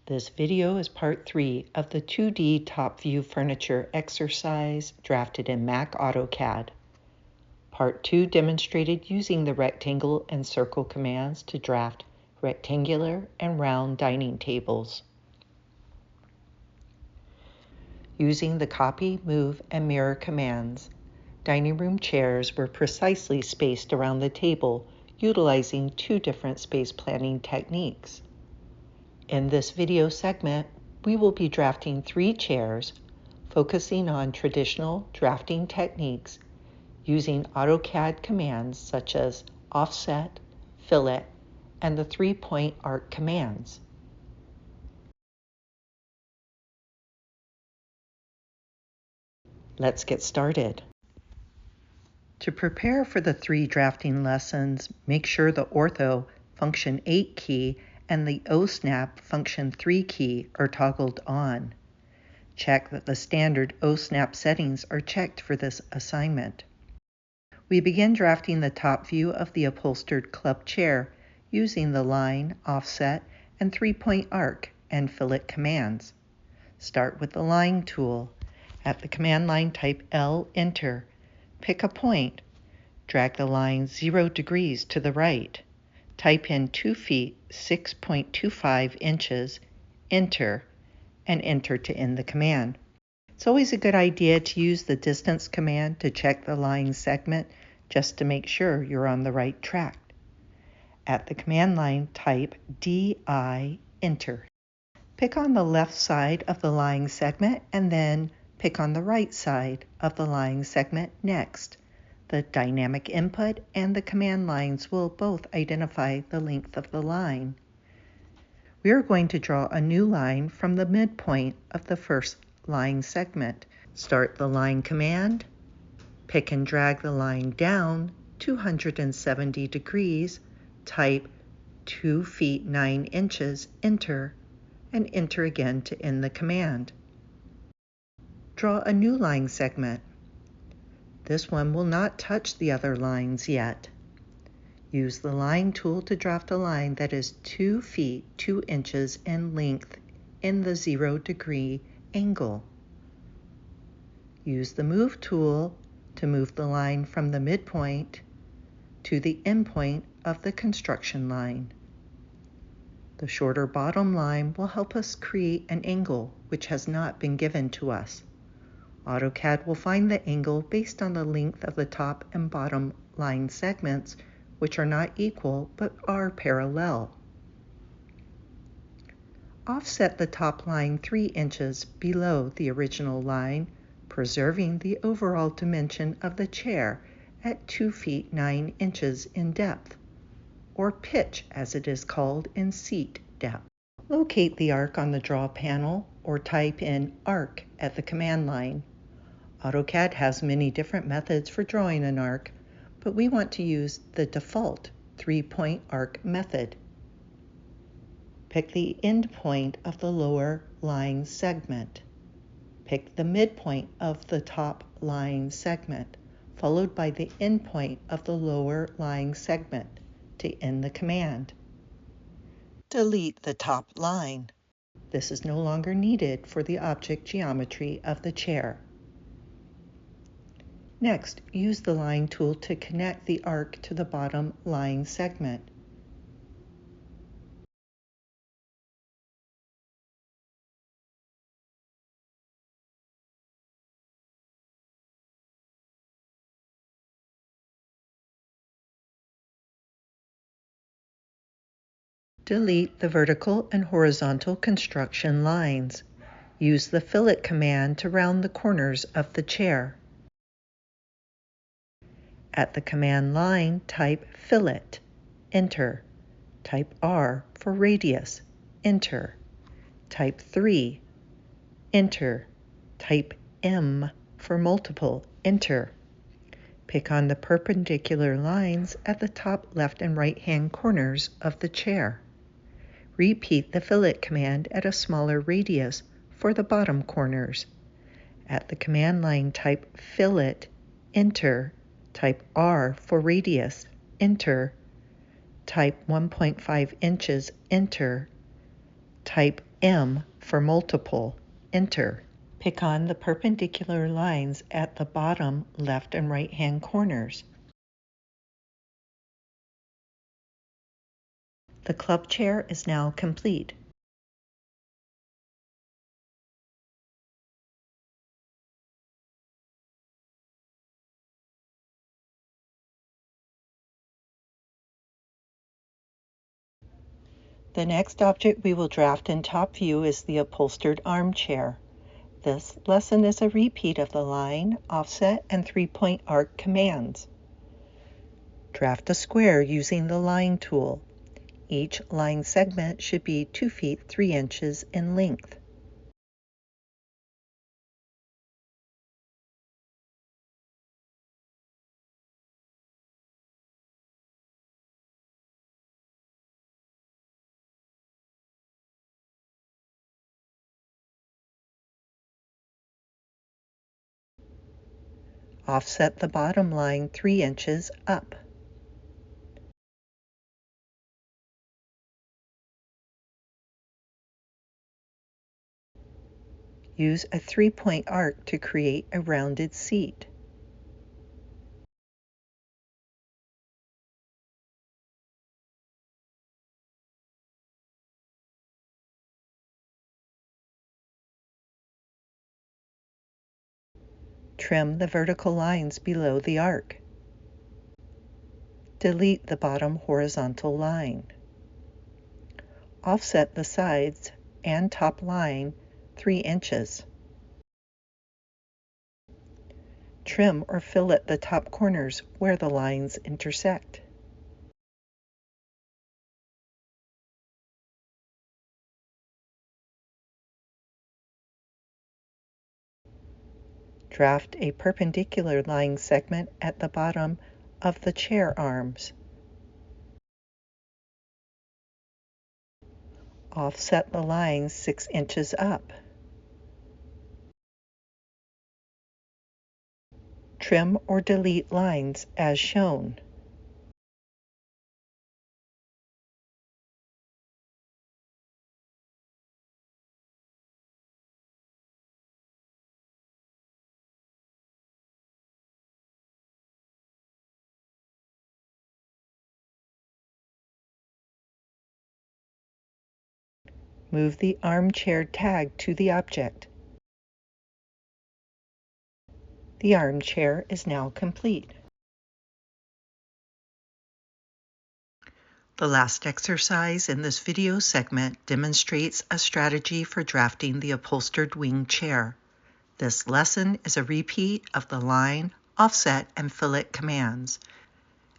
This video is part 3 of the 2D top view furniture exercise drafted in Mac AutoCAD. Part 2 demonstrated using the rectangle and circle commands to draft rectangular and round dining tables. Using the copy, move, and mirror commands, dining room chairs were precisely spaced around the table utilizing 2 different space planning techniques. In this video segment, we will be drafting 3 chairs, focusing on traditional drafting techniques using AutoCAD commands such as offset, fillet, and the 3-point arc commands. Let's get started. To prepare for the 3 drafting lessons, make sure the Ortho Function 8 key and the OSNAP Function 3 key are toggled on. Check that the standard OSNAP settings are checked for this assignment. We begin drafting the top view of the upholstered club chair using the line, offset, and 3-point arc and fillet commands. Start with the line tool. At the command line, type L, enter. Pick a point. Drag the line 0 degrees to the right. Type in 2 feet 6.25 inches, enter, and enter to end the command. It's always a good idea to use the distance command to check the line segment just to make sure you're on the right track. At the command line, type DI, enter. Pick on the left side of the line segment and then pick on the right side of the line segment next. The dynamic input and the command lines will both identify the length of the line. We are going to draw a new line from the midpoint of the first line segment. Start the line command, pick and drag the line down 270 degrees, type 2 feet 9 inches, enter, and enter again to end the command. Draw a new line segment. This one will not touch the other lines yet. Use the line tool to draft a line that is 2 feet 2 inches in length in the 0 degree angle. Use the move tool to move the line from the midpoint to the endpoint of the construction line. The shorter bottom line will help us create an angle which has not been given to us. AutoCAD will find the angle based on the length of the top and bottom line segments, which are not equal but are parallel. Offset the top line 3 inches below the original line, preserving the overall dimension of the chair at 2 feet 9 inches in depth, or pitch as it is called in seat depth. Locate the arc on the draw panel or type in arc at the command line. AutoCAD has many different methods for drawing an arc, but we want to use the default 3-point arc method. Pick the end point of the lower line segment. Pick the midpoint of the top line segment, followed by the end point of the lower line segment to end the command. Delete the top line. This is no longer needed for the object geometry of the chair. Next, use the line tool to connect the arc to the bottom line segment. Delete the vertical and horizontal construction lines. Use the fillet command to round the corners of the chair. At the command line, type fillet, enter. Type R for radius, enter. Type 3, enter. Type M for multiple, enter. Pick on the perpendicular lines at the top left and right hand corners of the chair. Repeat the fillet command at a smaller radius for the bottom corners. At the command line, type fillet, enter. Type R for radius, enter. Type 1.5 inches, enter. type M for multiple. Enter. Pick on the perpendicular lines at the bottom left and right hand corners. The club chair is now complete. The next object we will draft in top view is the upholstered armchair. This lesson is a repeat of the line, offset, and three-point arc commands. Draft a square using the line tool. Each line segment should be 2 feet 3 inches in length. Offset the bottom line 3 inches up. Use a three-point arc to create a rounded seat. Trim the vertical lines below the arc. Delete the bottom horizontal line. Offset the sides and top line 3 inches. Trim or fillet the top corners where the lines intersect. Draft a perpendicular line segment at the bottom of the chair arms. Offset the lines 6 inches up. Trim or delete lines as shown. Move the armchair tag to the object. The armchair is now complete. The last exercise in this video segment demonstrates a strategy for drafting the upholstered wing chair. This lesson is a repeat of the line, offset, and fillet commands,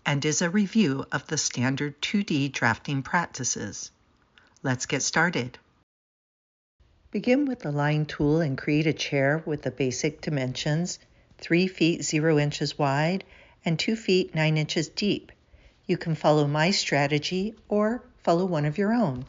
and is a review of the standard 2D drafting practices. Let's get started. Begin with the line tool and create a chair with the basic dimensions 3 feet 0 inches wide and 2 feet 9 inches deep. You can follow my strategy or follow one of your own.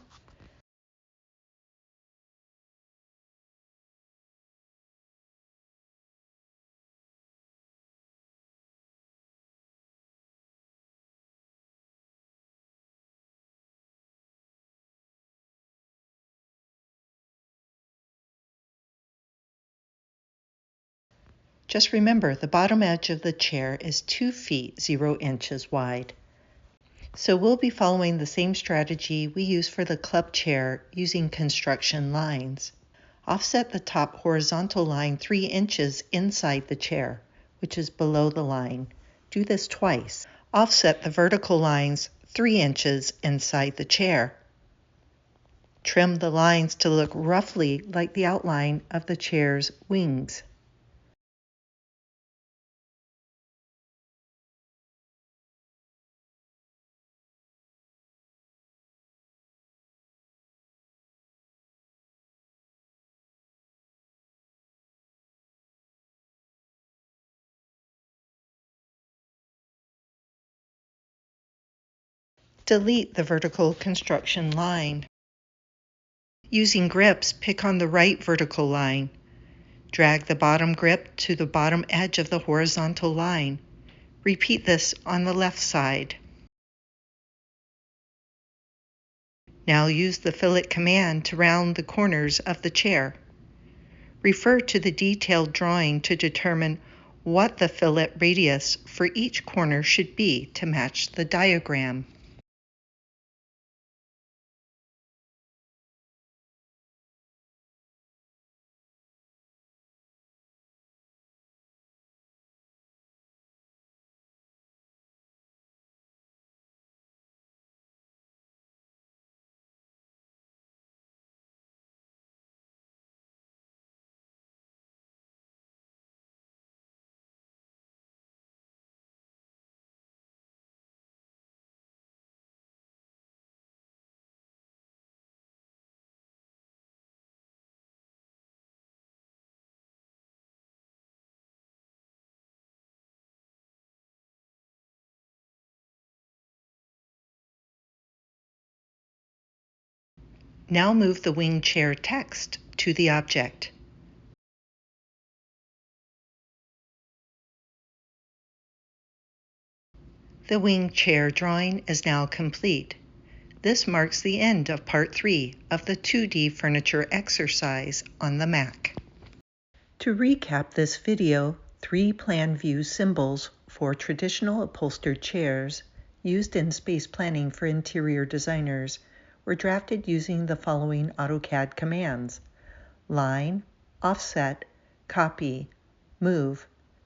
Just remember, the bottom edge of the chair is 2 feet 0 inches wide. So we'll be following the same strategy we use for the club chair using construction lines. Offset the top horizontal line 3 inches inside the chair, which is below the line. Do this twice. Offset the vertical lines 3 inches inside the chair. Trim the lines to look roughly like the outline of the chair's wings. Delete the vertical construction line. Using grips, pick on the right vertical line. Drag the bottom grip to the bottom edge of the horizontal line. Repeat this on the left side. Now use the fillet command to round the corners of the chair. Refer to the detailed drawing to determine what the fillet radius for each corner should be to match the diagram. Now move the wing chair text to the object. The wing chair drawing is now complete. This marks the end of part 3 of the 2D furniture exercise on the Mac. To recap this video, 3 plan view symbols for traditional upholstered chairs used in space planning for interior designers were drafted using the following AutoCAD commands: line, offset, copy, move,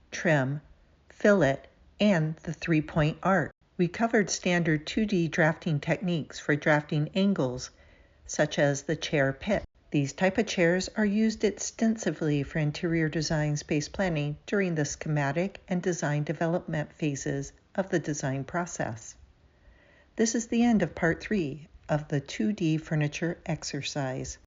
trim, fillet, and the 3-point arc. We covered standard 2D drafting techniques for drafting angles, such as the chair pit. These type of chairs are used extensively for interior design space planning during the schematic and design development phases of the design process. This is the end of part 3 of the 2D furniture exercise.